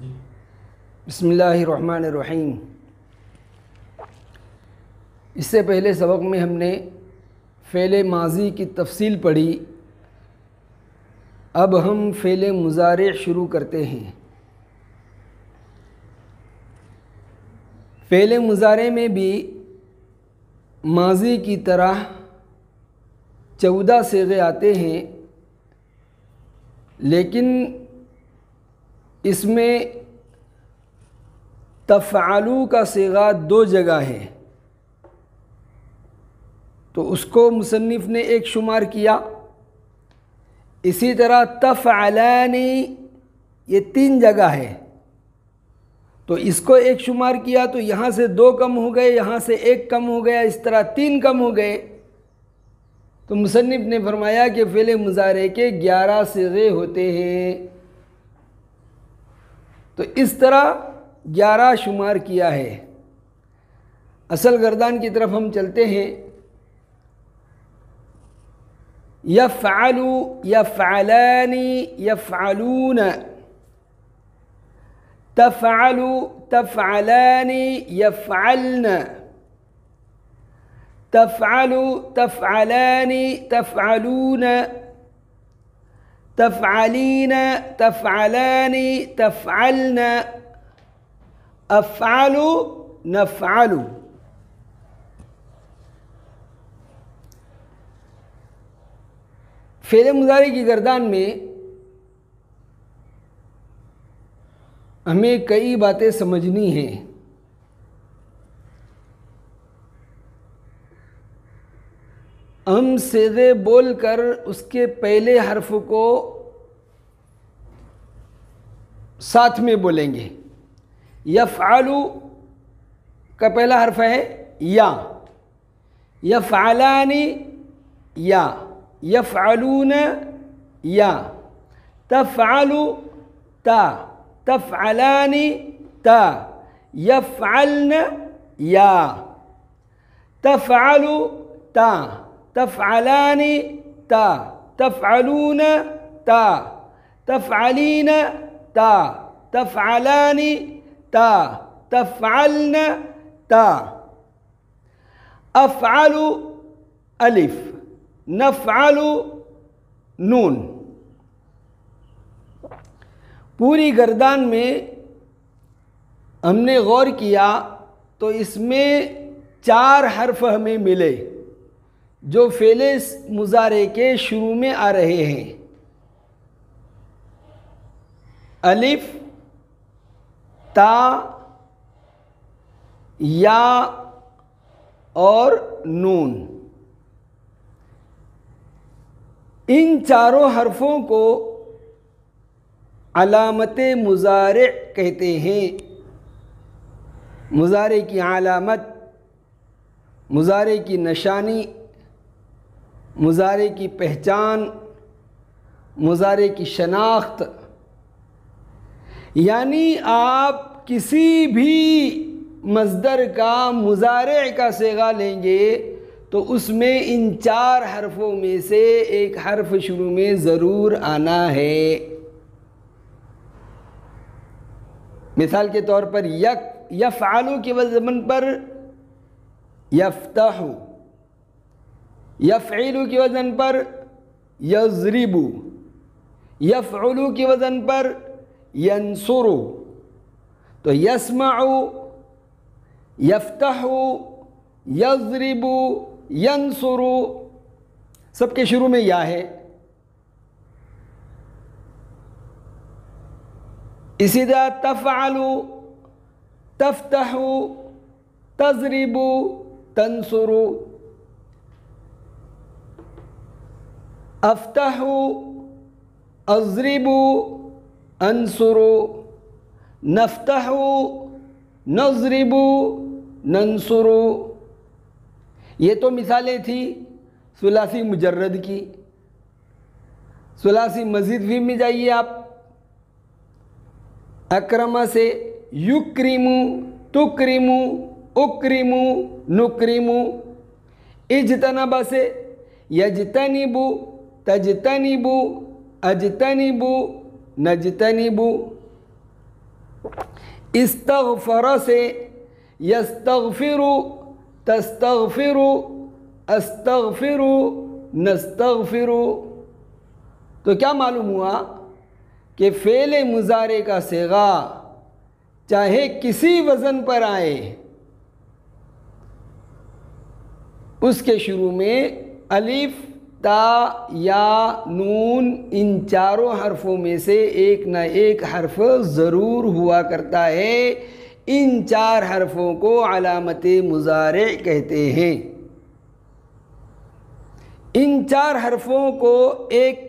बिस्मिल्लाहिर्रहमानिर्रहीम। इससे पहले सबक में हमने फ़ेल माज़ी की तफसील पढ़ी। अब हम फ़ेल मुज़ारे शुरू करते हैं। फ़ेल मुज़ारे में भी माज़ी की तरह 14 सीग़े आते हैं, लेकिन इसमें तफ़अलू का सीगा 2 जगह है, तो उसको मुसन्निफ़ ने एक शुमार किया। इसी तरह तफ़अलानी ये 3 जगह है, तो इसको एक शुमार किया, तो यहाँ से 2 कम हो गए, यहाँ से 1 कम हो गया, इस तरह 3 कम हो गए। तो मुसन्निफ़ ने फरमाया कि फ़ेल मुज़ारे के 11 सीगे होते हैं। तो इस तरह 11 शुमार किया है। असल गर्दान की तरफ हम चलते हैं। यफ़अलु, यफ़अलानी, यफ़अलून, तफ़अलु, तफ़अलानी, यफ़अलन, तफ़अलु, तफ़अलानी, तफ़अलून, तफ़अलीन, तफ़अलानी, तफ़अलन, अफ़अलु, नफ़अलु। फ़ेल मुज़ारे की गर्दान में हमें कई बातें समझनी हैं। हम सीधे बोलकर उसके पहले हर्फ को साथ में बोलेंगे। यफ़अलु का पहला हर्फ है या, यफ़अलानी या, यफ़अलून या, तफ़अलु ता, तफ़अलानी ता, यफ़अलन या, तफ़अलु ता, तफ़अलानी ता, तफ़अलून ता, तफ़अलीन ता, तफ़अलानी ता, तफ़अलन ता, अफ़अलु अलिफ, नफ़अलु नून। पूरी गर्दान में हमने गौर किया तो इसमें 4 हर्फ हमें मिले जो फ़ेल मुज़ारे के शुरू में आ रहे हैं। अलिफ, ता, या और नून। इन चारों हर्फों को अलामत मुज़ारे कहते हैं। मुज़ारे की अलामत, मुज़ारे की निशानी, मुज़ारे की पहचान, मुज़ारे की शनाख्त। यानी आप किसी भी मज़दर का मुज़ारे का सीगा लेंगे तो उसमें इन 4 हर्फों में से एक हर्फ शुरू में ज़रूर आना है। मिसाल के तौर पर यफ़अलु के वज़न पर यफ़्तहु, यफ़इलु के वज़न पर यज़रिबु, यफ़अलु के वज़न पर यंसुरु। तो यस्मउ, यफ़्तहु, यज़रिबु, यंसुरु, सबके शुरू में या है। इसी तरह तफ़अलु, तफ़्तहु, तज़रिबु, तंसुरु, अफ़्तहु, अज़रिबु, अंसुरु, नफ़्तहु, नज़रिबु, नंसुरु। ये तो मिसालें थी सुलासी मुजर्रद की। सुलासी मज़ीद भी में जाइए आप। अक्रमा से युक्रिमु, तुक्रिमु, उक्रिमु, नुक्रिमु। इज्तनबा से यज्तनिबु, तज्तनिबु, अज्तनिबु, नज्तनिबु। इस्तग़फ़र से यस्तग़फ़िरु, तस्तग़फ़िरु, अस्तग़फ़िरु, नस्तग़फ़िरु। तो क्या मालूम हुआ कि फ़ेल मुज़ारे का सिगा चाहे किसी वज़न पर आए, उसके शुरू में अलिफ, ता, या, नून, इन चारों हरफों में से एक न एक हर्फ ज़रूर हुआ करता है। इन चार हरफों को अलामत मुज़ारे कहते हैं। इन चार हरफों को एक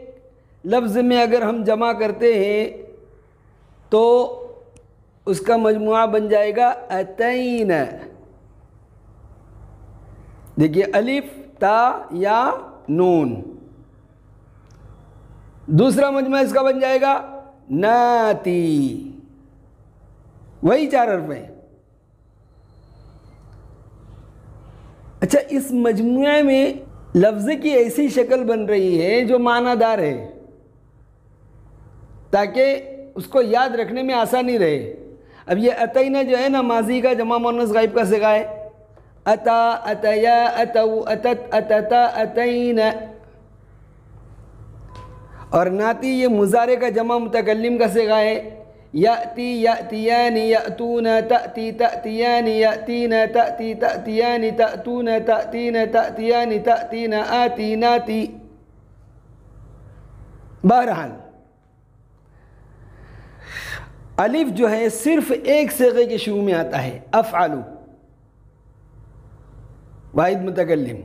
लफ्ज़ में अगर हम जमा करते हैं तो उसका मजमुआ बन जाएगा अतैन। देखिए, अलिफ, ता, या, नून। दूसरा मजमुआ इसका बन जाएगा नाती। वही चार हर्फ हैं। अच्छा, इस मजमुए में लफ्ज़ की ऐसी शक्ल बन रही है जो मानादार है, ताकि उसको याद रखने में आसानी रहे। अब ये अतैना जो है ना, माजी का जमा मुअन्नस गायब का सिगा है। अता, अतया, अतऊ, अतत, अतता, अतैन। और नाती ये मुज़ारे का जमा मुतकल्लिम का सिगा है। याती, यातियानी, यातून, ताती, तातियानी, यातीन, ताती, तातियानी, तातून, तातीन, तातियानी, तातीन, आती, नाती। बहरहाल अलिफ जो है सिर्फ एक सिगे के शुरू में आता है, अफ़अलु, वाहिद मुतकल्लिम।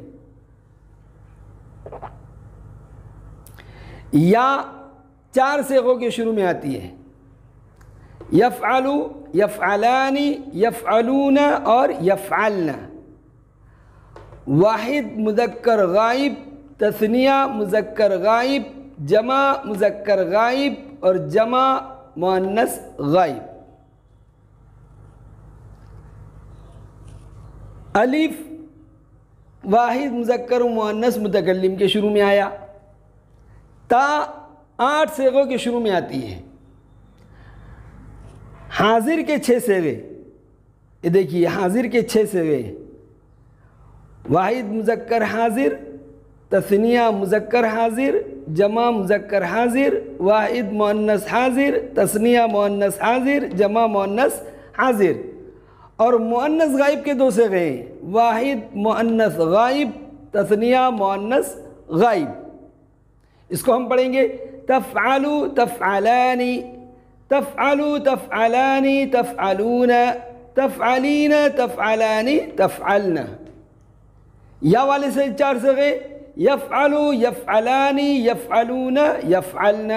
या चार सिगों के शुरू में आती है, यफ़अलु, यफ़अलानी, यफ़अलून और यफ़अलन। वाहिद मुज़क्कर गाइब, तस्निया मुज़क्कर गाइब, जमा मुज़क्कर गाइब और जमा मुअन्नस गाइब। अलिफ वाहिद मुज़क्कर मुअन्नस मुतकल्लिम के शुरू में आया। ता 8 सिगों के शुरू में आती है। हाजिर के 6 सिगे, ये देखिए, हाजिर के 6 सिगे, वाहिद मुज़क्कर हाजिर, तस्निया मुज़क्कर हाजिर, जमा मुज़क्कर हाजिर, वाहिद मुअन्नस हाजिर, तस्निया मुअन्नस हाजिर, जमा मुअन्नस हाजिर। और मुअन्नस गाइब के 2 सिगे हैं, वाहिद मुअन्नस गाइब, तस्निया मुअन्नस गाइब। इसको हम पढ़ेंगे तफ़अलु, तफ़अलानी, तफ़अलु, तफ़अलानी, तफ़अलून, तफ़अलीन, तफ़अलानी, तफ़अलन। या वाले से 4 सिगे, यफ़अलु, यफ़अलानी, यफ़अलून, यफ़अलन।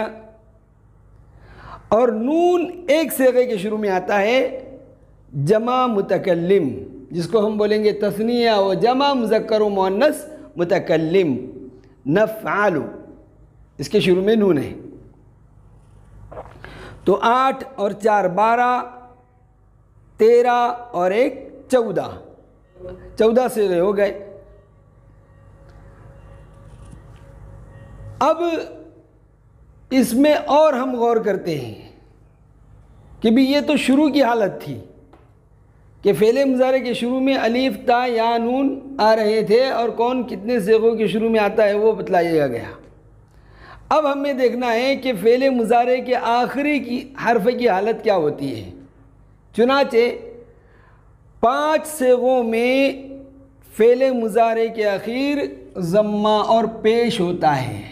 और नून एक सिगे के शुरू में आता है, जमा मुतकल्लिम, जिसको हम बोलेंगे तस्निया व जमा मुज़क्कर व मुअन्नस मुतकल्लिम, नफ़अलु, इसके शुरू में नून है। तो 8 और 4 12, 13 और 1 14 सिगे हो गए। अब इसमें और हम गौर करते हैं कि भी ये तो शुरू की हालत थी कि फ़ेले मुज़ारे के शुरू में अलीफ, ता, या, नून आ रहे थे और कौन कितने सिगों के शुरू में आता है वो बतलाया गया। अब हमें देखना है कि फ़ेले मुज़ारे के आखिरी की हर्फ की हालत क्या होती है। चुनाचे 5 सिगों में फ़ेले मुज़ारे के आखिर ज़म्मा और पेश होता है।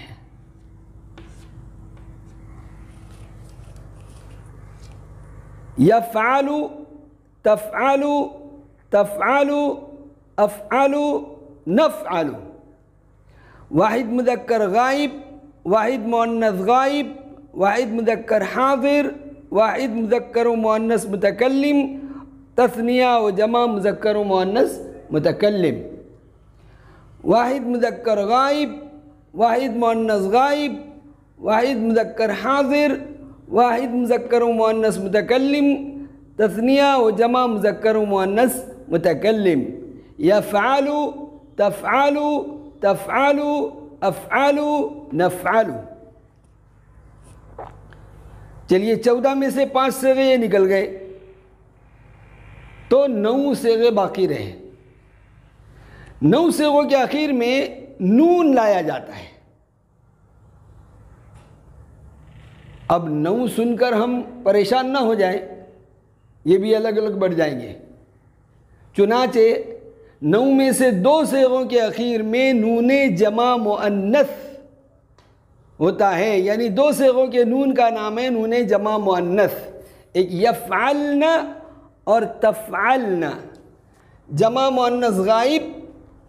यफ़अलु, तफ़अलु, तफ़अलु, अफ़अलु, नफ़अलु। वाहिद मुज़क्कर गाइब, वाहिद मुअन्नस गाइब, वाहिद मुज़क्कर हाज़िर, वाहिद मुज़क्कर मुअन्नस मुतकल्लिम, तस्निया व जमा मुज़क्कर मुअन्नस मुतकल्लिम। वाहिद मुज़क्कर गाइब, वाहिद मुअन्नस गाइब, वाहिद मुज़क्कर हाज़िर, वाहिद मुज़क्कर मुअन्नस मुतकल्लिम, तस्निया व जमा मुज़क्कर मुअन्नस मुतकल्लिम। यफ़अलु, तफ़अलु, तफ़अलु, अफ़अलु, नफ़अलु। चलिए 14 में से 5 सेगे ये निकल गए, तो 9 सेगे बाकी रहे। 9 सेगों के आखिर में नून लाया जाता है। अब 9 सुनकर हम परेशान ना हो जाएं, ये भी अलग अलग बढ़ जाएंगे। चुनाचे 9 में से 2 सेगों के आखिर में नूने जमा मुअन्नस होता है, यानी 2 सेगों के नून का नाम है नूने जमा मुअन्नस। एक यफ़अलना और तफ़अलना, जमा मुअन्नस गाइब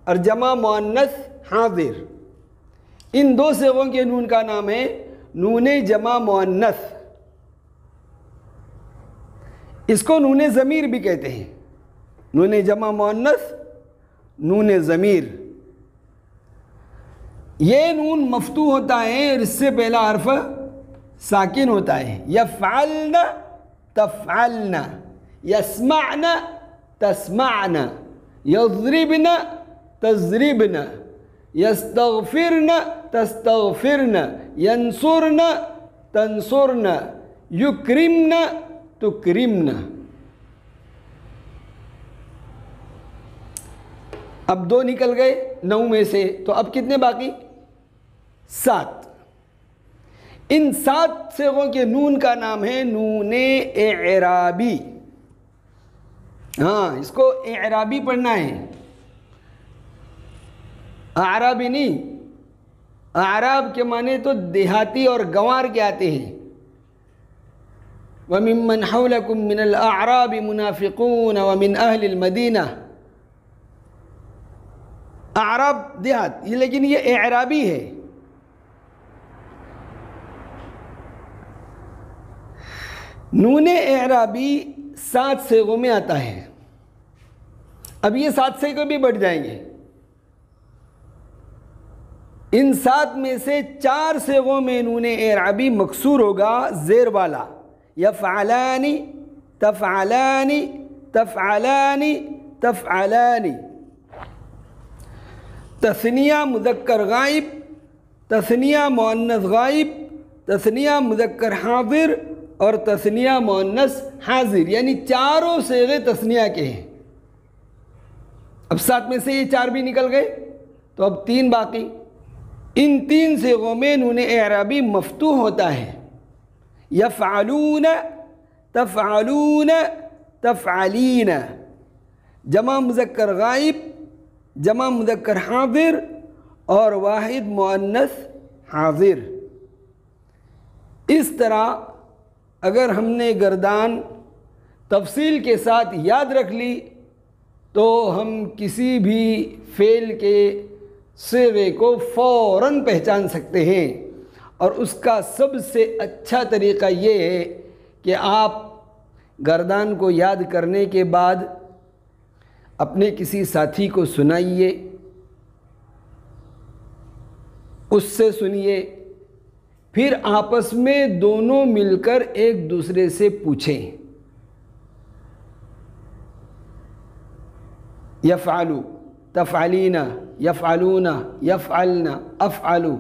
और जमा मुअन्नस हाज़िर, इन 2 सेगों के नून का नाम है नूने जमा मुअन्नस। इसको नूने ज़मीर भी कहते हैं। नूने जमा मुअन्नस, नूने ज़मीर। ये नून मफ्तू होता है और इससे पहला हर्फ साकिन होता है। यफ़अलना तफ़अलना, यस्मअना तस्मअना, यज़रिबना तज़रिबना, यस्तग़फिरना तस्तग़फिरना, यंसुरना तंसुरना, युक्रिमना तुक्रिमना। अब 2 निकल गए 9 में से, तो अब कितने बाकी? 7। इन 7 सेगों के नून का नाम है नूने एराबी। हाँ, इसको एराबी पढ़ना है, आराबी नहीं। आराब के माने तो देहाती और गंवार के आते हैं। वमिम्मन हौलकुम मिनल अअराबि मुनाफिकून वमिन अहलिल मदीना। आराब देहात, ये लेकिन ये एराबी है। नूने एराबी 7 सेगों में आता है। अब ये 7 सेगों भी बढ़ जाएंगे। इन 7 में से 4 सेगों में नूने एराबी मकसूर होगा, ज़ेर वाला। यफ़अलानी तफ़अलानी तफ़अलानी तफ़अलानी। तस्निया मुज़क्कर गाइब, तस्निया मुअन्नस गाइब, तस्निया मुज़क्कर हाज़िर और तस्निया मुअन्नस हाज़िर, यानी चारों सेगे तस्निया के हैं। अब 7 में से ये 4 भी निकल गए, तो अब 3 बाकी। इन 3 सेगों में नूने एराबी मफ्तूह होता है। यफ़अलून तफ़अलून तफ़अलीन, जमा मुज़क्कर गाइब, जमा मुज़क्कर हाज़िर और वाहिद मुअन्नस हाज़िर। इस तरह अगर हमने गर्दान तफसील के साथ याद रख ली तो हम किसी भी फ़ेल के सेगे को फ़ौरन पहचान सकते हैं। और उसका सबसे अच्छा तरीक़ा ये है कि आप गर्दान को याद करने के बाद अपने किसी साथी को सुनाइए, उससे सुनिए, फिर आपस में दोनों मिलकर एक दूसरे से पूछें। यफ़अलू तफ़अलीना, यफ़अलूना, यफ़अलना, अफ़अलू,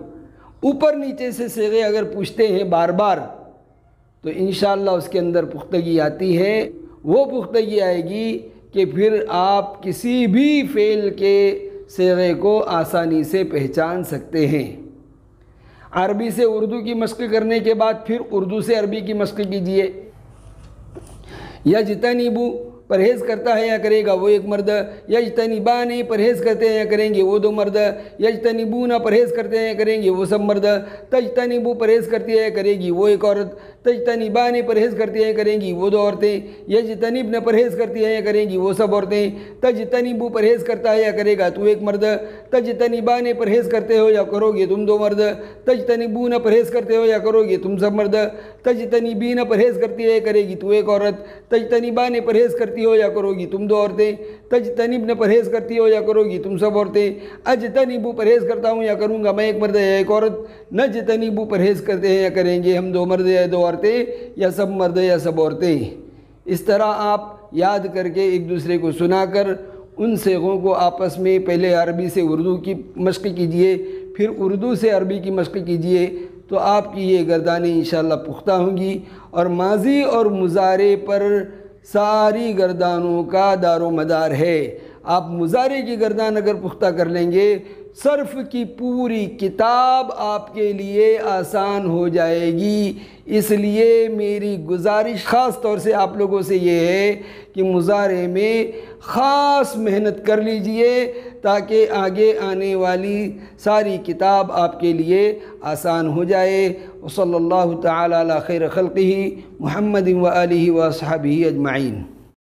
ऊपर नीचे से सेगे अगर पूछते हैं बार बार तो इंशाअल्लाह उसके अंदर पुख्तगी आती है। वो पुख्तगी आएगी कि फिर आप किसी भी फ़ेल के सेगे को आसानी से पहचान सकते हैं। अरबी से उर्दू की मश्क करने के बाद फिर उर्दू से अरबी की मश्क कीजिए। यजतनिबू परहेज़ करता है या करेगा वो एक मर्द, यजतनिबानी परहेज़ करते हैं या करेंगे वो 2 मर्द, यजतनिबूना परहेज़ करते हैं या करेंगे वो सब मर्द, तजतनिबू परहेज़ करती है या करेगी वो एक औरत, तजतनिबानी परहेज़ करती है या करेंगी वो 2 औरतें, यजतनिबन परहेज़ करती है या करेंगी वो सब औरतें, तजतनिबू परहेज़ करता है या करेगा तू एक मर्द, तजतनिबाने परहेज़ करते हो या करोगे तुम 2 मर्द, तजतनिबूना परहेज़ करते हो या करोगे तुम सब मर्द, तजतनिबीना परहेज़ करती है या करेगी तू एक औरत, तजतनिबाने परहेज़ करती हो या करोगी तुम 2 औरतें, तजतनिबन परहेज़ करती हो या करोगी तुम सब औरतें, अजतनिबू परहेज़ करता हूँ या करूँगा मैं एक मर्द या एक औरत, नजतनिबू परहेज़ करते हैं या करेंगे हम 2 मर्द या 2 औरतें या सब मर्द या सब औरतें। इस तरह आप याद करके एक दूसरे को सुनाकर उन सेगों को आपस में पहले अरबी से उर्दू की मश्क कीजिए, फिर उर्दू से अरबी की मश्क कीजिए, तो आपकी ये गर्दानें इंशाअल्लाह पुख्ता होंगी। और माजी और मुजारे पर सारी गर्दानों का दारो मदार है। आप मुजारे की गर्दान अगर पुख्ता कर लेंगे, सर्फ की पूरी किताब आपके लिए आसान हो जाएगी। इसलिए मेरी गुजारिश ख़ास तौर से आप लोगों से ये है कि मुजारे में ख़ास मेहनत कर लीजिए ताकि आगे आने वाली सारी किताब आपके लिए आसान हो जाए। वसल्लल्लाहु तआला अला खैर खल्क़िही मुहम्मदिन व आलिही व अस्हाबिही अजमाइन।